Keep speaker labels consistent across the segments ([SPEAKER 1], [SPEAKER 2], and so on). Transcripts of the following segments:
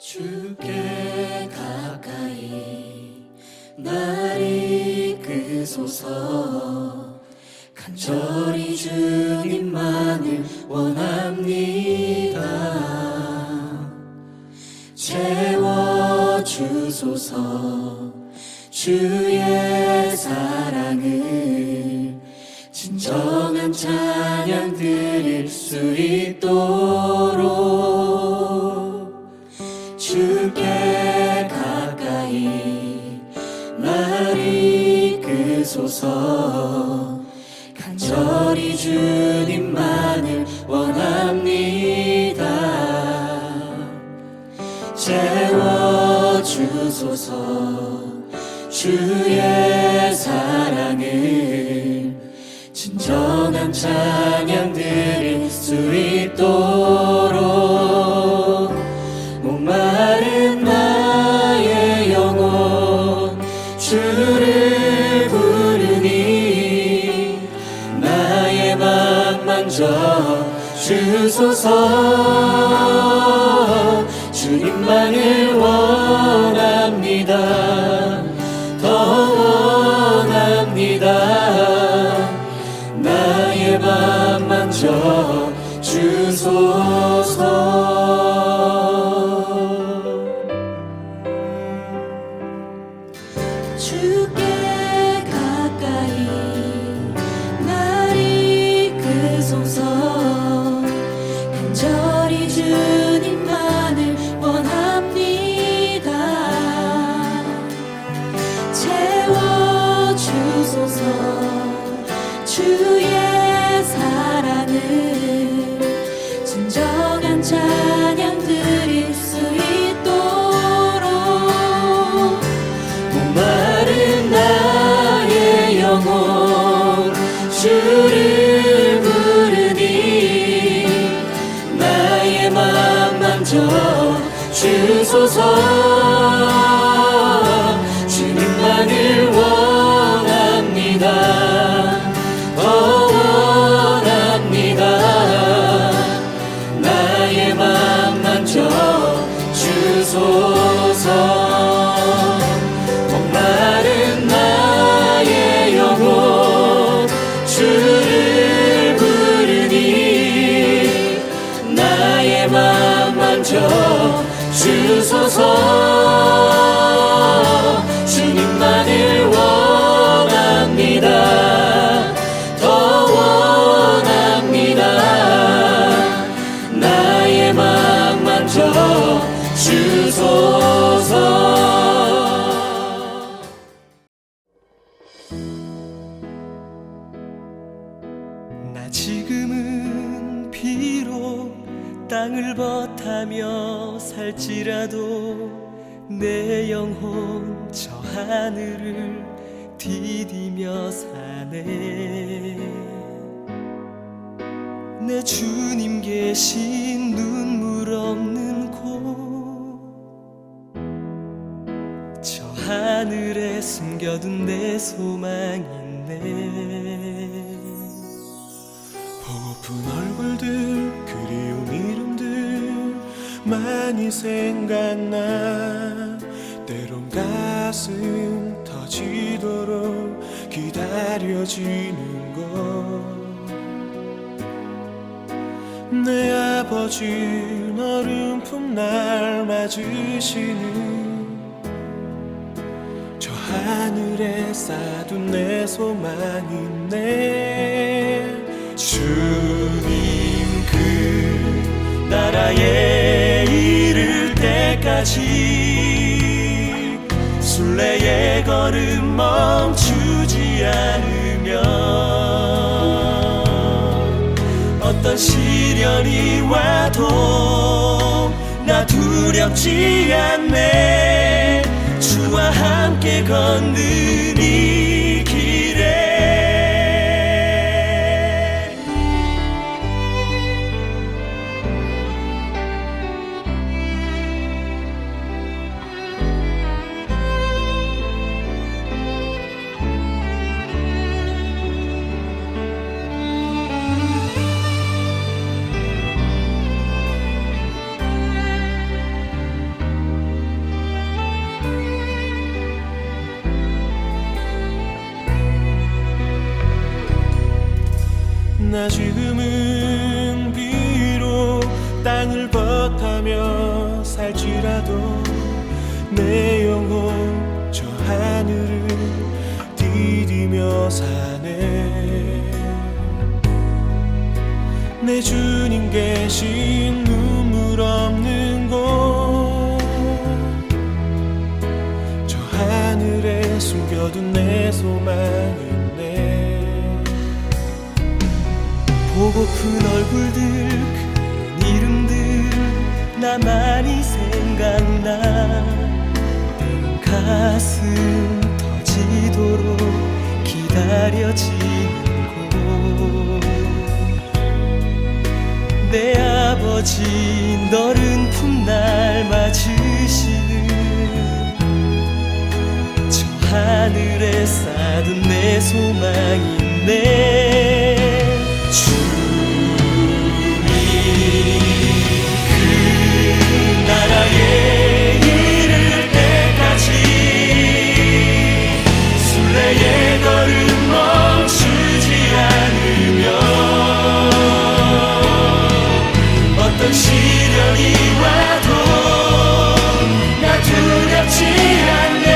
[SPEAKER 1] 주께 가까이 날 이끄소서. 간절히 주님만을 원합니다. 채워주소서. 주의 사랑을 진정한 찬양 드릴 수 있도록 주께 가까이 날 이끄소서. 간절히 주님만을 원합니다. 채워주소서. 주의 사랑을 진정한 찬양 드릴 수 있도록 목마른 나의 영혼 주를 부르니 나의 맘 만져 주소서. 주님만을 원합니다. 더 원합니다. 나의 맘 만져 주소서. 주께 가까이 날 이끄소서. 간절히 주님만을 원합니다. 채워주소서. 주의 사랑을 진정한 찬양 드릴 수 있도록 목마른 나의 영혼 주를 부르니 나의 맘 만져 주소서. 주님만을 원합니다. 더 원합니다. 나의 맘 만져 주소서. 목마른 나의 영혼 주를 부르니 나의 맘 만져 주소서. 주님만을 원합니다. 더 원합니다. 나의 맘 만져 주소서.
[SPEAKER 2] 나 지금은 비록 땅을 버타며 살지라도 내 영혼 저 하늘을 디디며 사네. 내 주님 계신 눈물 없는 곳, 저 하늘에 숨겨둔 내 소망 있네. 보고픈 얼굴들 그리운 이름들 많이 생각나. 때론 가슴 터지도록 기다려지는 것. 내 아버지 너른 품 날 맞으시는 저 하늘에 쌓둔 내 소망 있네. 주님 그 나라에 이를 때까지 순례의 걸음 멈추지 않으면 어떤 시련이 와도 나 두렵지 않네. 주와 함께 걷는 이 길에 나 지금은 비록 땅을 벗하며 살지라도 내 영혼 저 하늘을 디디며 사네. 내 주님 계신 눈물 없는 곳, 저 하늘에 숨겨둔 내 소망이 있네. 보고픈 얼굴들, 그 이름들 나만이 생각나. 때론 가슴 터지도록 기다려지는 곳, 내 아버지 너른 품날 맞으시는 저 하늘에 쌓은 내 소망이 있네. 주님 그 나라에 이를 때까지 순례의 걸음 멈추지 않으며 어떤 시련이 와도 나 두렵지 않네.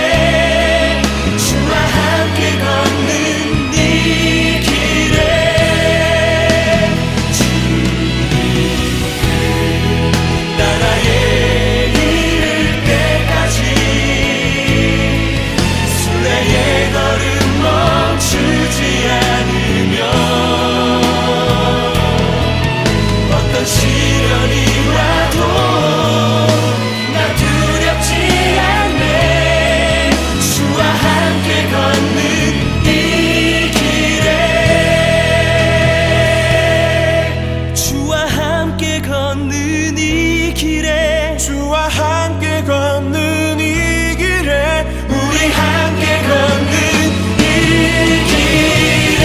[SPEAKER 2] 주와 함께 걷는 이 길에 주님 그 나라에 이를 때까지 순례의 걸음 멈추지 않으며 어떤 시련이 와도 나 두렵지 않네. 주와 함께 걷는 이 길에 주와 함께 걷는 이 길에 주와 함께 걷는 이 길에 우리 함께 걷는 이 길에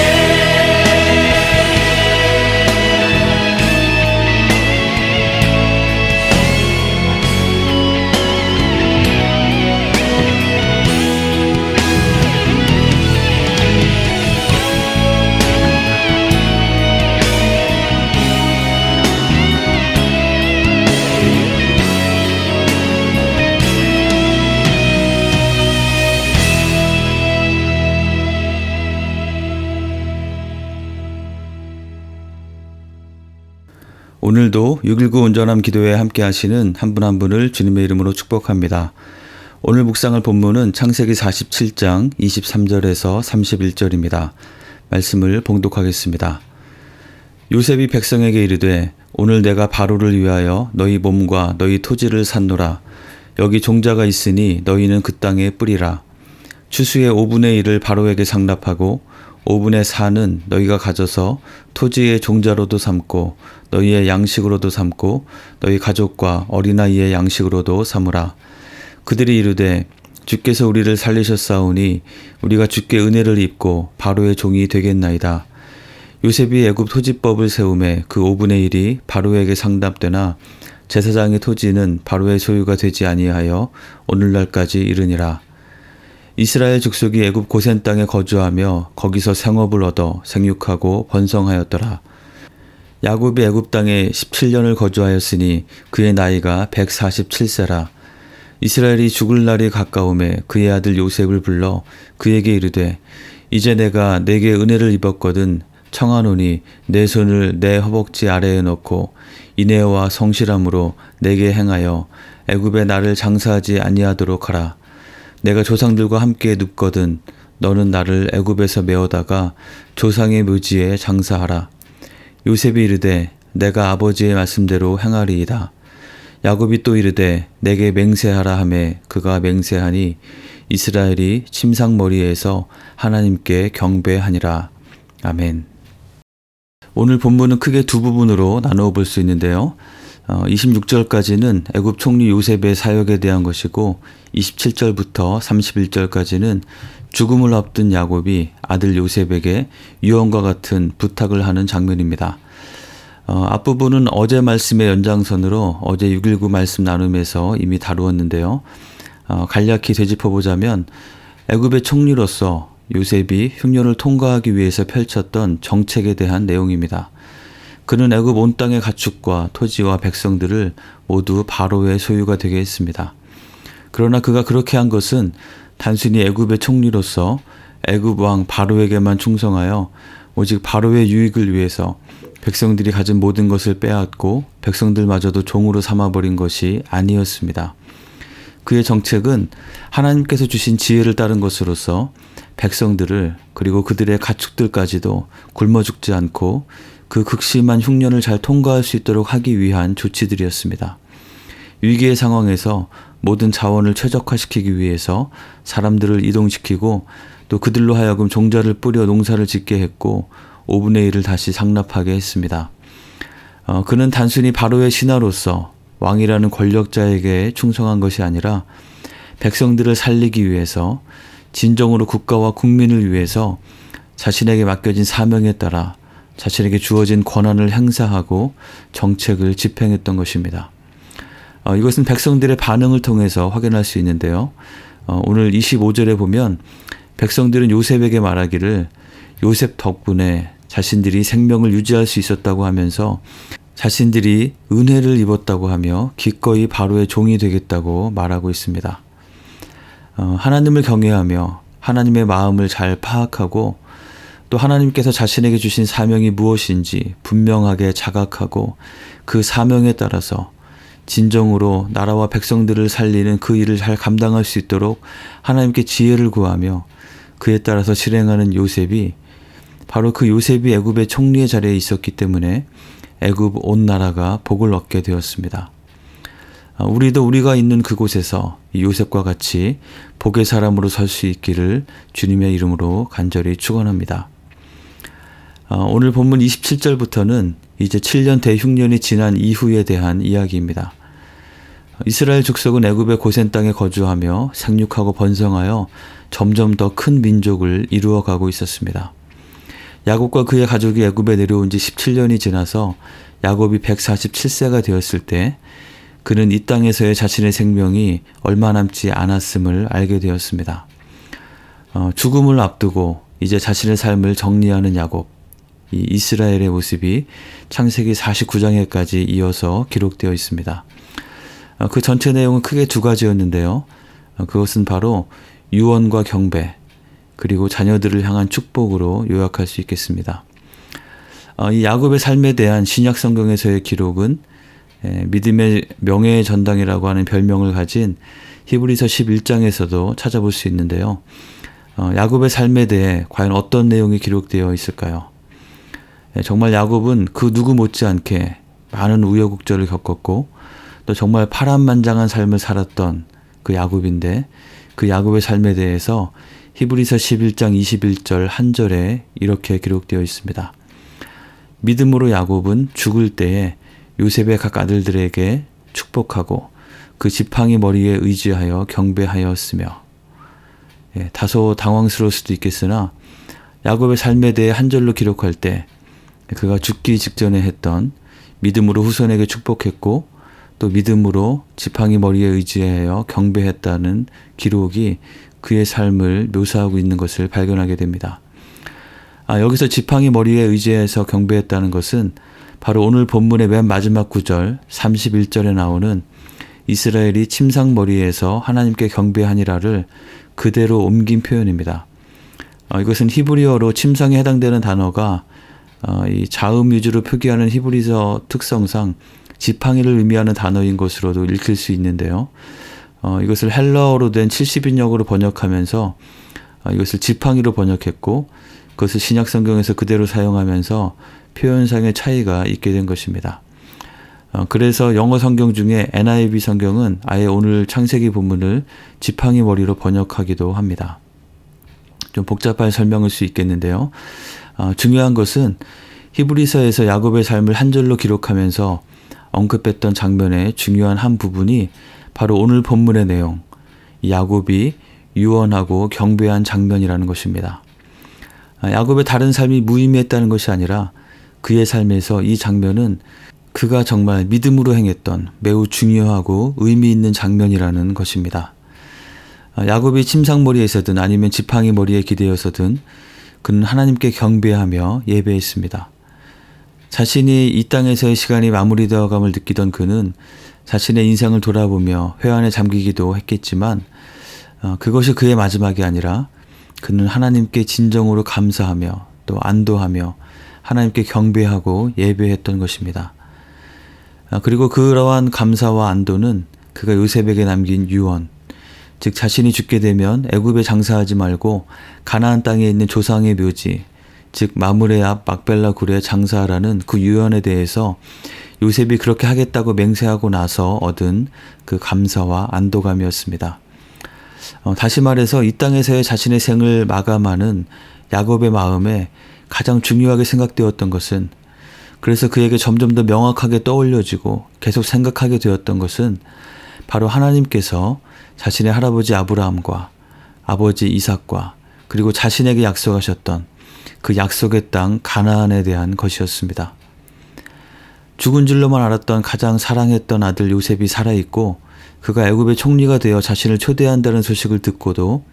[SPEAKER 3] 오늘도 619 온전함 기도회에 함께 하시는 한 분 한 분을 주님의 이름으로 축복합니다. 오늘 묵상할 본문은 창세기 47장 23절에서 31절입니다. 말씀을 봉독하겠습니다. 요셉이 백성에게 이르되 오늘 내가 바로를 위하여 너희 몸과 너희 토지를 샀노라. 여기 종자가 있으니 너희는 그 땅에 뿌리라. 추수의 5분의 1을 바로에게 상납하고 5분의 4는 너희가 가져서 토지의 종자로도 삼고 너희의 양식으로도 삼고 너희 가족과 어린아이의 양식으로도 삼으라. 그들이 이르되 주께서 우리를 살리셨사오니 우리가 주께 은혜를 입고 바로의 종이 되겠나이다. 요셉이 애굽 토지법을 세우매 그 5분의 1이 바로에게 상납되나 제사장의 토지는 바로의 소유가 되지 아니하여 오늘날까지 이르니라. 이스라엘 족속이 애굽 고센 땅에 거주하며 거기서 생업을 얻어 생육하고 번성하였더라. 야곱이 애굽 땅에 17년을 거주하였으니 그의 나이가 147세라. 이스라엘이 죽을 날이 가까우매 그의 아들 요셉을 불러 그에게 이르되 이제 내가 내게 은혜를 입었거든 청하노니 내 손을 내 허벅지 아래에 넣고 인애와 성실함으로 내게 행하여 애굽에 나를 장사하지 아니하도록 하라. 내가 조상들과 함께 눕거든 너는 나를 애굽에서 메어다가 조상의 묘지에 장사하라. 요셉이 이르되 내가 아버지의 말씀대로 행하리이다. 야곱이 또 이르되 내게 맹세하라 하매 그가 맹세하니 이스라엘이 침상머리에서 하나님께 경배하니라. 아멘. 오늘 본문은 크게 두 부분으로 나누어 볼 수 있는데요. 26절까지는 애굽 총리 요셉의 사역에 대한 것이고 27절부터 31절까지는 죽음을 앞둔 야곱이 아들 요셉에게 유언과 같은 부탁을 하는 장면입니다. 앞부분은 어제 말씀의 연장선으로 어제 619 말씀 나눔에서 이미 다루었는데요. 간략히 되짚어보자면 애굽의 총리로서 요셉이 흉년을 통과하기 위해서 펼쳤던 정책에 대한 내용입니다. 그는 애굽 온 땅의 가축과 토지와 백성들을 모두 바로의 소유가 되게 했습니다. 그러나 그가 그렇게 한 것은 단순히 애굽의 총리로서 애굽 왕 바로에게만 충성하여 오직 바로의 유익을 위해서 백성들이 가진 모든 것을 빼앗고 백성들마저도 종으로 삼아버린 것이 아니었습니다. 그의 정책은 하나님께서 주신 지혜를 따른 것으로서 백성들을 그리고 그들의 가축들까지도 굶어 죽지 않고 그 극심한 흉년을 잘 통과할 수 있도록 하기 위한 조치들이었습니다. 위기의 상황에서 모든 자원을 최적화시키기 위해서 사람들을 이동시키고 또 그들로 하여금 종자를 뿌려 농사를 짓게 했고 5분의 1을 다시 상납하게 했습니다. 그는 단순히 바로의 신하로서 왕이라는 권력자에게 충성한 것이 아니라 백성들을 살리기 위해서 진정으로 국가와 국민을 위해서 자신에게 맡겨진 사명에 따라 자신에게 주어진 권한을 행사하고 정책을 집행했던 것입니다. 이것은 백성들의 반응을 통해서 확인할 수 있는데요. 오늘 25절에 보면 백성들은 요셉에게 말하기를 요셉 덕분에 자신들이 생명을 유지할 수 있었다고 하면서 자신들이 은혜를 입었다고 하며 기꺼이 바로의 종이 되겠다고 말하고 있습니다. 하나님을 경외하며 하나님의 마음을 잘 파악하고 또 하나님께서 자신에게 주신 사명이 무엇인지 분명하게 자각하고 그 사명에 따라서 진정으로 나라와 백성들을 살리는 그 일을 잘 감당할 수 있도록 하나님께 지혜를 구하며 그에 따라서 실행하는 요셉이 바로 그 요셉이 애굽의 총리의 자리에 있었기 때문에 애굽 온 나라가 복을 얻게 되었습니다. 우리도 우리가 있는 그곳에서 이 요셉과 같이 복의 사람으로 설 수 있기를 주님의 이름으로 간절히 축원합니다. 오늘 본문 27절부터는 이제 7년 대흉년이 지난 이후에 대한 이야기입니다. 이스라엘 족속은 애굽의 고센 땅에 거주하며 생육하고 번성하여 점점 더 큰 민족을 이루어가고 있었습니다. 야곱과 그의 가족이 애굽에 내려온 지 17년이 지나서 야곱이 147세가 되었을 때 그는 이 땅에서의 자신의 생명이 얼마 남지 않았음을 알게 되었습니다. 죽음을 앞두고 이제 자신의 삶을 정리하는 야곱, 이 이스라엘의 모습이 창세기 49장에까지 이어서 기록되어 있습니다. 그 전체 내용은 크게 두 가지였는데요. 그것은 바로 유언과 경배, 그리고 자녀들을 향한 축복으로 요약할 수 있겠습니다. 이 야곱의 삶에 대한 신약 성경에서의 기록은 믿음의 명예의 전당이라고 하는 별명을 가진 히브리서 11장에서도 찾아볼 수 있는데요. 야곱의 삶에 대해 과연 어떤 내용이 기록되어 있을까요? 정말 야곱은 그 누구 못지않게 많은 우여곡절을 겪었고 또 정말 파란만장한 삶을 살았던 그 야곱인데 그 야곱의 삶에 대해서 히브리서 11장 21절 한 절에 이렇게 기록되어 있습니다. 믿음으로 야곱은 죽을 때에 요셉의 각 아들들에게 축복하고 그 지팡이 머리에 의지하여 경배하였으며, 다소 당황스러울 수도 있겠으나 야곱의 삶에 대해 한 절로 기록할 때 그가 죽기 직전에 했던 믿음으로 후손에게 축복했고 또 믿음으로 지팡이 머리에 의지하여 경배했다는 기록이 그의 삶을 묘사하고 있는 것을 발견하게 됩니다. 여기서 지팡이 머리에 의지해서 경배했다는 것은 바로 오늘 본문의 맨 마지막 구절 31절에 나오는 이스라엘이 침상머리에서 하나님께 경배하니라를 그대로 옮긴 표현입니다. 이것은 히브리어로 침상에 해당되는 단어가 이 자음 위주로 표기하는 히브리서 특성상 지팡이를 의미하는 단어인 것으로도 읽힐 수 있는데요. 이것을 헬라어로 된 70인역으로 번역하면서 이것을 지팡이로 번역했고 그것을 신약 성경에서 그대로 사용하면서 표현상의 차이가 있게 된 것입니다. 그래서 영어 성경 중에 NIV 성경은 아예 오늘 창세기 본문을 지팡이 머리로 번역하기도 합니다. 좀 복잡한 설명일 수 있겠는데요. 중요한 것은 히브리서에서 야곱의 삶을 한 절로 기록하면서 언급했던 장면의 중요한 한 부분이 바로 오늘 본문의 내용, 야곱이 유언하고 경배한 장면이라는 것입니다. 야곱의 다른 삶이 무의미했다는 것이 아니라 그의 삶에서 이 장면은 그가 정말 믿음으로 행했던 매우 중요하고 의미 있는 장면이라는 것입니다. 야곱이 침상머리에서든 아니면 지팡이 머리에 기대어서든 그는 하나님께 경배하며 예배했습니다. 자신이 이 땅에서의 시간이 마무리되어감을 느끼던 그는 자신의 인생을 돌아보며 회한에 잠기기도 했겠지만 그것이 그의 마지막이 아니라 그는 하나님께 진정으로 감사하며 또 안도하며 하나님께 경배하고 예배했던 것입니다. 그리고 그러한 감사와 안도는 그가 요셉에게 남긴 유언, 즉 자신이 죽게 되면 애굽에 장사하지 말고 가나안 땅에 있는 조상의 묘지, 즉 마므레 앞 막벨라 굴에 장사하라는 그 유언에 대해서 요셉이 그렇게 하겠다고 맹세하고 나서 얻은 그 감사와 안도감이었습니다. 다시 말해서 이 땅에서의 자신의 생을 마감하는 야곱의 마음에 가장 중요하게 생각되었던 것은, 그래서 그에게 점점 더 명확하게 떠올려지고 계속 생각하게 되었던 것은 바로 하나님께서 자신의 할아버지 아브라함과 아버지 이삭과 그리고 자신에게 약속하셨던 그 약속의 땅 가나안에 대한 것이었습니다. 죽은 줄로만 알았던 가장 사랑했던 아들 요셉이 살아있고 그가 애굽의 총리가 되어 자신을 초대한다는 소식을 듣고도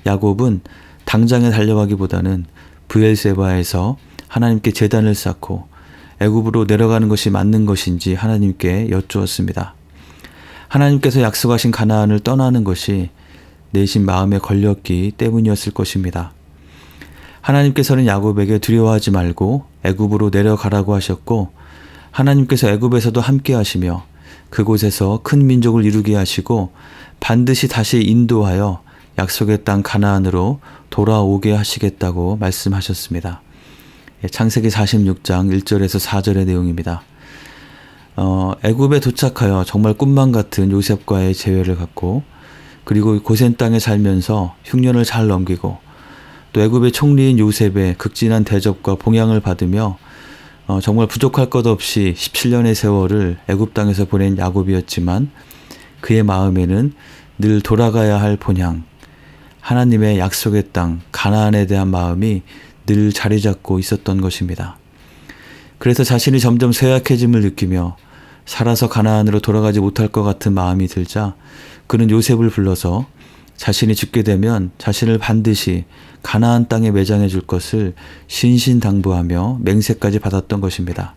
[SPEAKER 3] 야곱은 당장에 달려가기보다는 브엘세바에서 하나님께 제단을 쌓고 애굽으로 내려가는 것이 맞는 것인지 하나님께 여쭈었습니다. 하나님께서 약속하신 가나안을 떠나는 것이 내심 마음에 걸렸기 때문이었을 것입니다. 하나님께서는 야곱에게 두려워하지 말고 애굽으로 내려가라고 하셨고, 하나님께서 애굽에서도 함께 하시며 그곳에서 큰 민족을 이루게 하시고 반드시 다시 인도하여 약속의 땅 가나안으로 돌아오게 하시겠다고 말씀하셨습니다. 창세기 46장 1절에서 4절의 내용입니다. 애굽에 도착하여 정말 꿈만 같은 요셉과의 재회를 갖고, 그리고 고센 땅에 살면서 흉년을 잘 넘기고 또 애굽의 총리인 요셉의 극진한 대접과 봉양을 받으며 정말 부족할 것 없이 17년의 세월을 애굽 땅에서 보낸 야곱이었지만 그의 마음에는 늘 돌아가야 할 본향, 하나님의 약속의 땅 가나안에 대한 마음이 늘 자리 잡고 있었던 것입니다. 그래서 자신이 점점 쇠약해짐을 느끼며 살아서 가나안으로 돌아가지 못할 것 같은 마음이 들자 그는 요셉을 불러서 자신이 죽게 되면 자신을 반드시 가나안 땅에 매장해 줄 것을 신신당부하며 맹세까지 받았던 것입니다.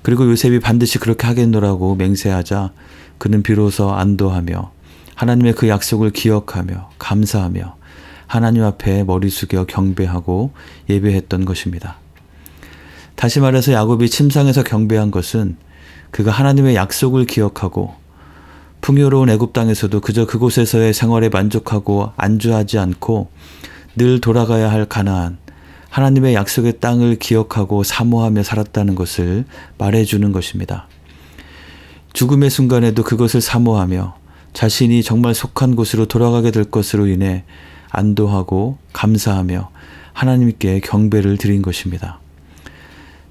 [SPEAKER 3] 그리고 요셉이 반드시 그렇게 하겠노라고 맹세하자 그는 비로소 안도하며 하나님의 그 약속을 기억하며 감사하며 하나님 앞에 머리 숙여 경배하고 예배했던 것입니다. 다시 말해서 야곱이 침상에서 경배한 것은 그가 하나님의 약속을 기억하고 풍요로운 애굽 땅에서도 그저 그곳에서의 생활에 만족하고 안주하지 않고 늘 돌아가야 할 가나안, 하나님의 약속의 땅을 기억하고 사모하며 살았다는 것을 말해주는 것입니다. 죽음의 순간에도 그것을 사모하며 자신이 정말 속한 곳으로 돌아가게 될 것으로 인해 안도하고 감사하며 하나님께 경배를 드린 것입니다.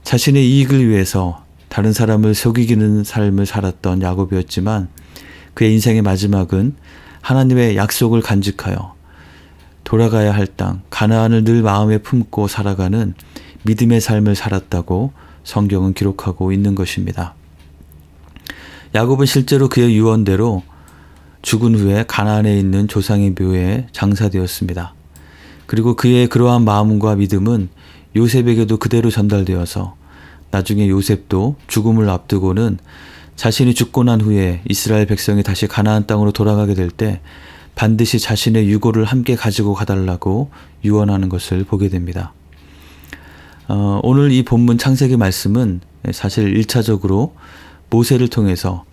[SPEAKER 3] 자신의 이익을 위해서 다른 사람을 속이기는 삶을 살았던 야곱이었지만 그의 인생의 마지막은 하나님의 약속을 간직하여 돌아가야 할 땅 가나안을 늘 마음에 품고 살아가는 믿음의 삶을 살았다고 성경은 기록하고 있는 것입니다. 야곱은 실제로 그의 유언대로 죽은 후에 가나안에 있는 조상의 묘에 장사되었습니다. 그리고 그의 그러한 마음과 믿음은 요셉에게도 그대로 전달되어서 나중에 요셉도 죽음을 앞두고는 자신이 죽고 난 후에 이스라엘 백성이 다시 가나안 땅으로 돌아가게 될 때 반드시 자신의 유고를 함께 가지고 가달라고 유언하는 것을 보게 됩니다. 오늘 이 본문 창세기 말씀은 사실 1차적으로 모세를 통해서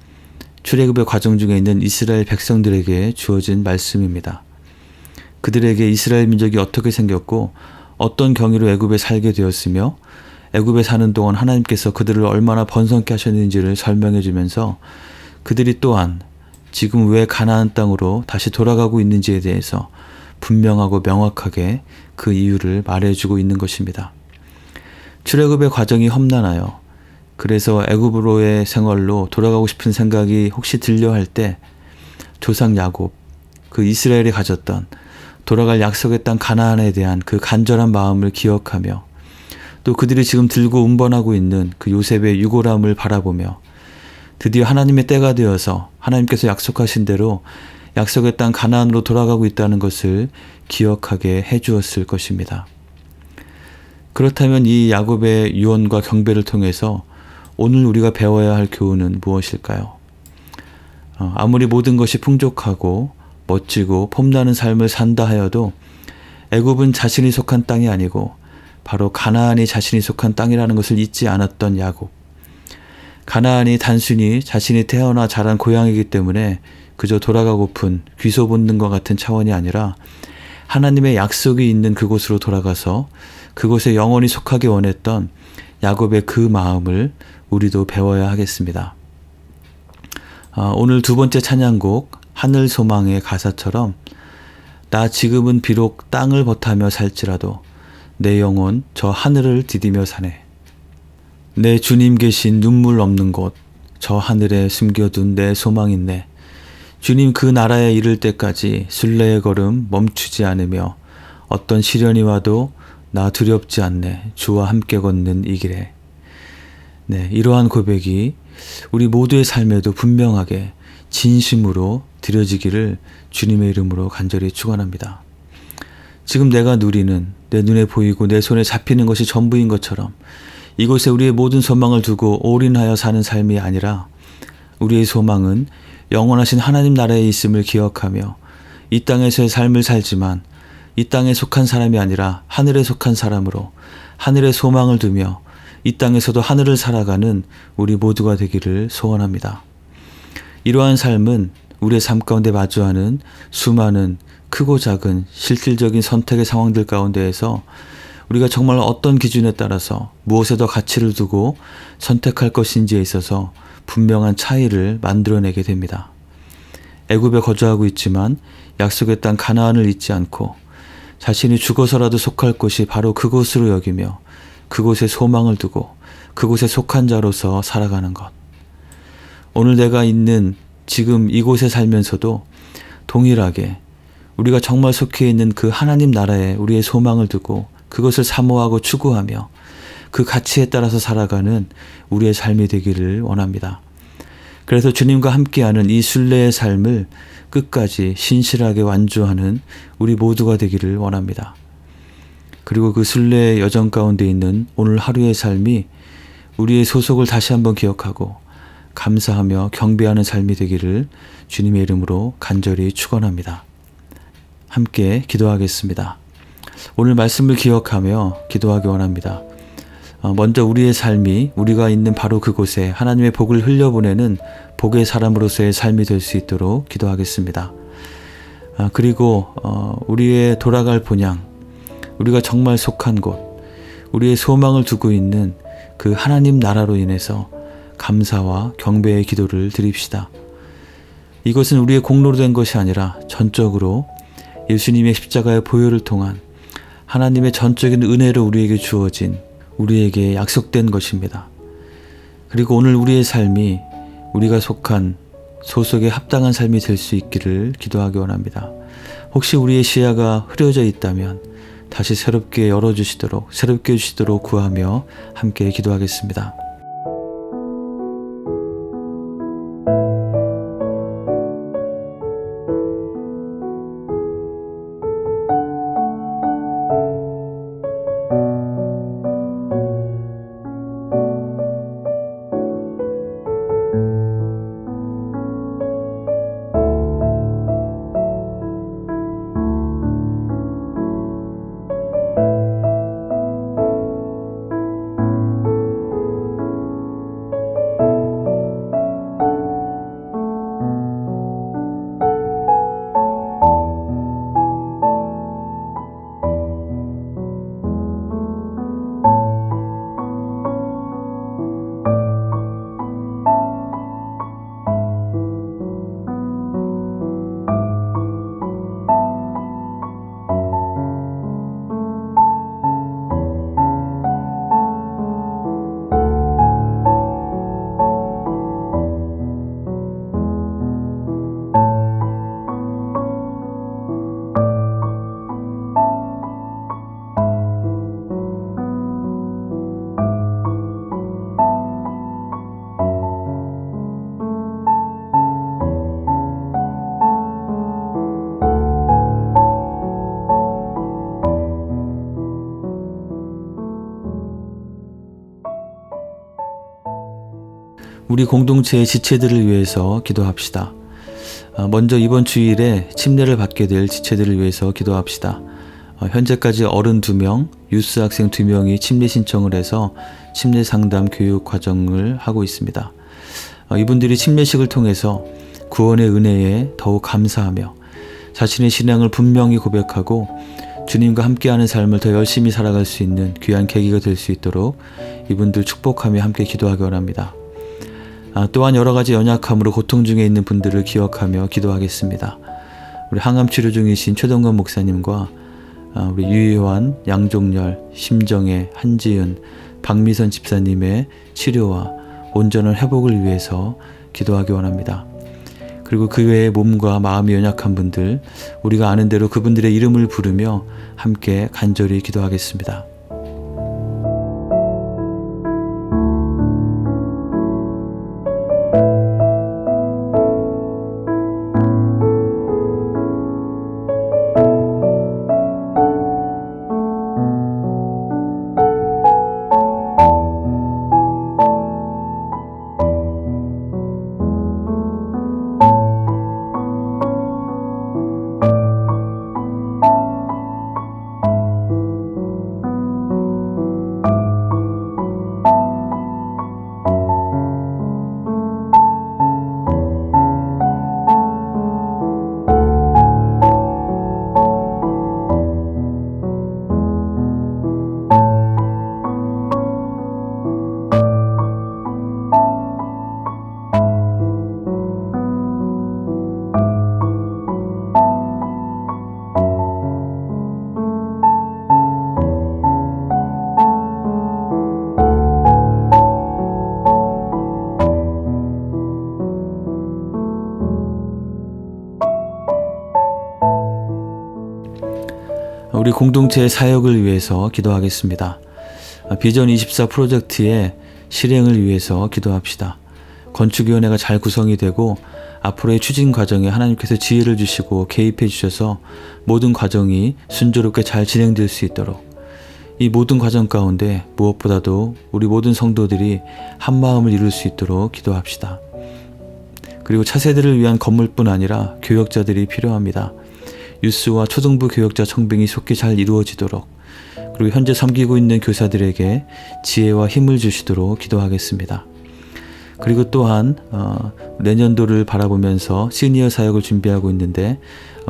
[SPEAKER 3] 출애굽의 과정 중에 있는 이스라엘 백성들에게 주어진 말씀입니다. 그들에게 이스라엘 민족이 어떻게 생겼고 어떤 경위로 애굽에 살게 되었으며 애굽에 사는 동안 하나님께서 그들을 얼마나 번성케 하셨는지를 설명해 주면서 그들이 또한 지금 왜 가나안 땅으로 다시 돌아가고 있는지에 대해서 분명하고 명확하게 그 이유를 말해주고 있는 것입니다. 출애굽의 과정이 험난하여 그래서 애굽으로의 생활로 돌아가고 싶은 생각이 혹시 들려 할 때 조상 야곱, 그 이스라엘이 가졌던 돌아갈 약속의 땅 가나안에 대한 그 간절한 마음을 기억하며 또 그들이 지금 들고 운번하고 있는 그 요셉의 유골함을 바라보며 드디어 하나님의 때가 되어서 하나님께서 약속하신 대로 약속의 땅 가나안으로 돌아가고 있다는 것을 기억하게 해주었을 것입니다. 그렇다면 이 야곱의 유언과 경배를 통해서 오늘 우리가 배워야 할 교훈은 무엇일까요? 아무리 모든 것이 풍족하고 멋지고 폼나는 삶을 산다 하여도 애굽은 자신이 속한 땅이 아니고 바로 가나안이 자신이 속한 땅이라는 것을 잊지 않았던 야곱. 가나안이 단순히 자신이 태어나 자란 고향이기 때문에 그저 돌아가고픈 귀소 본능과 같은 차원이 아니라 하나님의 약속이 있는 그곳으로 돌아가서 그곳에 영원히 속하기 원했던 야곱의 그 마음을 우리도 배워야 하겠습니다. 오늘 두 번째 찬양곡 하늘 소망의 가사처럼 나 지금은 비록 땅을 버타며 살지라도 내 영혼 저 하늘을 디디며 사네. 내 주님 계신 눈물 없는 곳 저 하늘에 숨겨둔 내 소망 있네. 주님 그 나라에 이를 때까지 순례의 걸음 멈추지 않으며 어떤 시련이 와도 나 두렵지 않네. 주와 함께 걷는 이 길에. 네, 이러한 고백이 우리 모두의 삶에도 분명하게 진심으로 드려지기를 주님의 이름으로 간절히 축원합니다. 지금 내가 누리는 내 눈에 보이고 내 손에 잡히는 것이 전부인 것처럼 이곳에 우리의 모든 소망을 두고 올인하여 사는 삶이 아니라 우리의 소망은 영원하신 하나님 나라에 있음을 기억하며 이 땅에서의 삶을 살지만 이 땅에 속한 사람이 아니라 하늘에 속한 사람으로 하늘의 소망을 두며 이 땅에서도 하늘을 살아가는 우리 모두가 되기를 소원합니다. 이러한 삶은 우리의 삶 가운데 마주하는 수많은 크고 작은 실질적인 선택의 상황들 가운데에서 우리가 정말 어떤 기준에 따라서 무엇에 더 가치를 두고 선택할 것인지에 있어서 분명한 차이를 만들어내게 됩니다. 애굽에 거주하고 있지만 약속의 땅 가나안을 잊지 않고 자신이 죽어서라도 속할 곳이 바로 그곳으로 여기며 그곳에 소망을 두고 그곳에 속한 자로서 살아가는 것. 오늘 내가 있는 지금 이곳에 살면서도 동일하게 우리가 정말 속해 있는 그 하나님 나라에 우리의 소망을 두고 그것을 사모하고 추구하며 그 가치에 따라서 살아가는 우리의 삶이 되기를 원합니다. 그래서 주님과 함께하는 이 순례의 삶을 끝까지 신실하게 완주하는 우리 모두가 되기를 원합니다. 그리고 그 순례의 여정 가운데 있는 오늘 하루의 삶이 우리의 소속을 다시 한번 기억하고 감사하며 경배하는 삶이 되기를 주님의 이름으로 간절히 축원합니다. 함께 기도하겠습니다. 오늘 말씀을 기억하며 기도하기 원합니다. 먼저 우리의 삶이 우리가 있는 바로 그곳에 하나님의 복을 흘려보내는 복의 사람으로서의 삶이 될 수 있도록 기도하겠습니다. 그리고 우리의 돌아갈 본향, 우리가 정말 속한 곳, 우리의 소망을 두고 있는 그 하나님 나라로 인해서 감사와 경배의 기도를 드립시다. 이것은 우리의 공로로 된 것이 아니라 전적으로 예수님의 십자가의 보혈을 통한 하나님의 전적인 은혜로 우리에게 주어진 우리에게 약속된 것입니다. 그리고 오늘 우리의 삶이 우리가 속한 소속에 합당한 삶이 될 수 있기를 기도하기 원합니다. 혹시 우리의 시야가 흐려져 있다면 다시 새롭게 열어주시도록 새롭게 해주시도록 구하며 함께 기도하겠습니다. 우리 공동체의 지체들을 위해서 기도합시다. 먼저 이번 주일에 침례를 받게 될 지체들을 위해서 기도합시다. 현재까지 어른 2명, 유스 학생 2명이 침례 신청을 해서 침례 상담 교육 과정을 하고 있습니다. 이분들이 침례식을 통해서 구원의 은혜에 더욱 감사하며 자신의 신앙을 분명히 고백하고 주님과 함께하는 삶을 더 열심히 살아갈 수 있는 귀한 계기가 될 수 있도록 이분들 축복하며 함께 기도하기 원합니다. 또한 여러 가지 연약함으로 고통 중에 있는 분들을 기억하며 기도하겠습니다. 우리 항암 치료 중이신 최동건 목사님과 우리 유희환, 양종열, 심정혜, 한지은, 박미선 집사님의 치료와 온전한 회복을 위해서 기도하기 원합니다. 그리고 그 외에 몸과 마음이 연약한 분들, 우리가 아는 대로 그분들의 이름을 부르며 함께 간절히 기도하겠습니다. 우리 공동체의 사역을 위해서 기도하겠습니다. 비전 24 프로젝트의 실행을 위해서 기도합시다. 건축위원회가 잘 구성이 되고 앞으로의 추진 과정에 하나님께서 지혜를 주시고 개입해 주셔서 모든 과정이 순조롭게 잘 진행될 수 있도록, 이 모든 과정 가운데 무엇보다도 우리 모든 성도들이 한 마음을 이룰 수 있도록 기도합시다. 그리고 차세대를 위한 건물뿐 아니라 교역자들이 필요합니다. 유스와 초등부 교역자 청빙이 속히 잘 이루어지도록, 그리고 현재 섬기고 있는 교사들에게 지혜와 힘을 주시도록 기도하겠습니다. 그리고 또한 내년도를 바라보면서 시니어 사역을 준비하고 있는데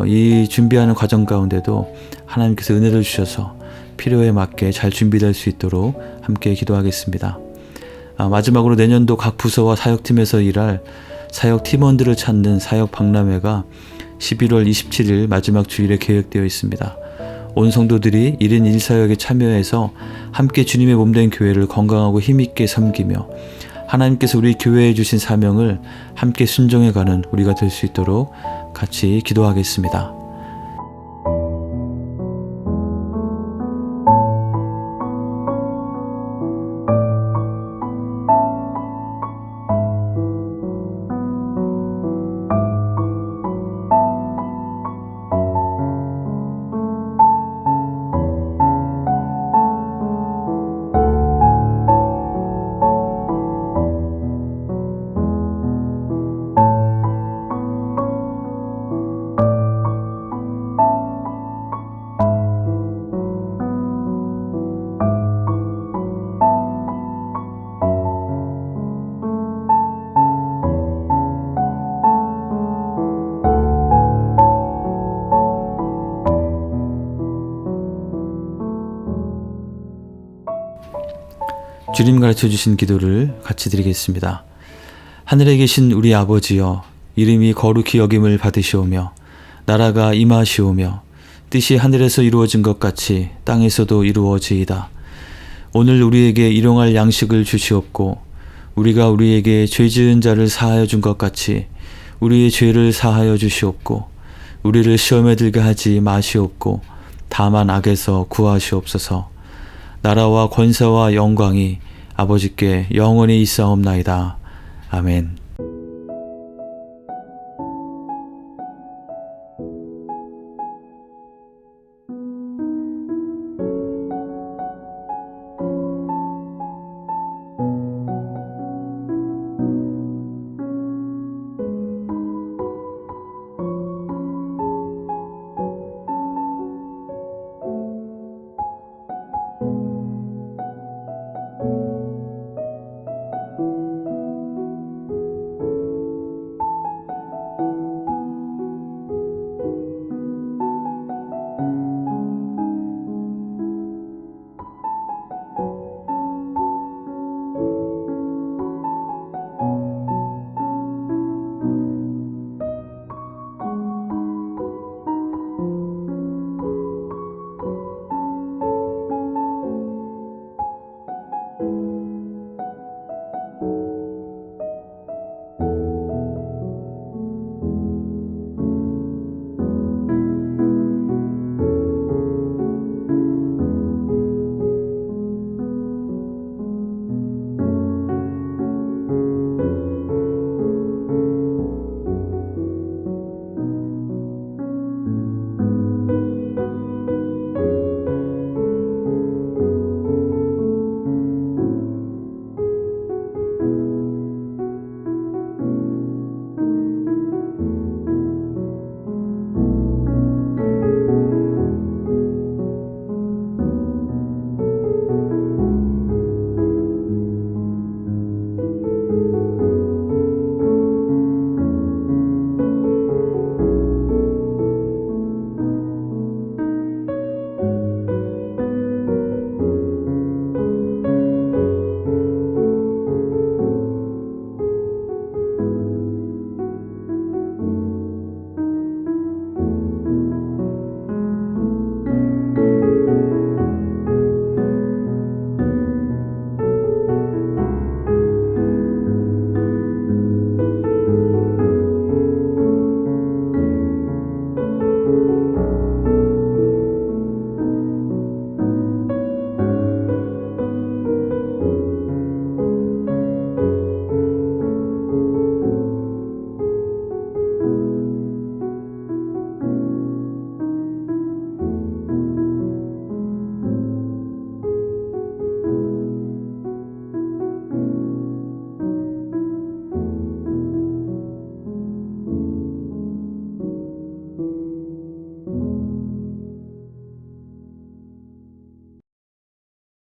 [SPEAKER 3] 이 준비하는 과정 가운데도 하나님께서 은혜를 주셔서 필요에 맞게 잘 준비될 수 있도록 함께 기도하겠습니다. 마지막으로 내년도 각 부서와 사역팀에서 일할 사역 팀원들을 찾는 사역 박람회가 11월 27일 마지막 주일에 계획되어 있습니다. 온 성도들이 1인 1사역에 참여해서 함께 주님의 몸된 교회를 건강하고 힘있게 섬기며 하나님께서 우리 교회에 주신 사명을 함께 순종해가는 우리가 될 수 있도록 같이 기도하겠습니다. 주님 가르쳐 주신 기도를 같이 드리겠습니다. 하늘에 계신 우리 아버지여, 이름이 거룩히 여김을 받으시오며 나라가 임하시오며 뜻이 하늘에서 이루어진 것 같이 땅에서도 이루어지이다. 오늘 우리에게 일용할 양식을 주시옵고 우리가 우리에게 죄 지은 자를 사하여 준 것 같이 우리의 죄를 사하여 주시옵고 우리를 시험에 들게 하지 마시옵고 다만 악에서 구하시옵소서. 나라와 권세와 영광이 아버지께 영원히 있사옵나이다. 아멘. 주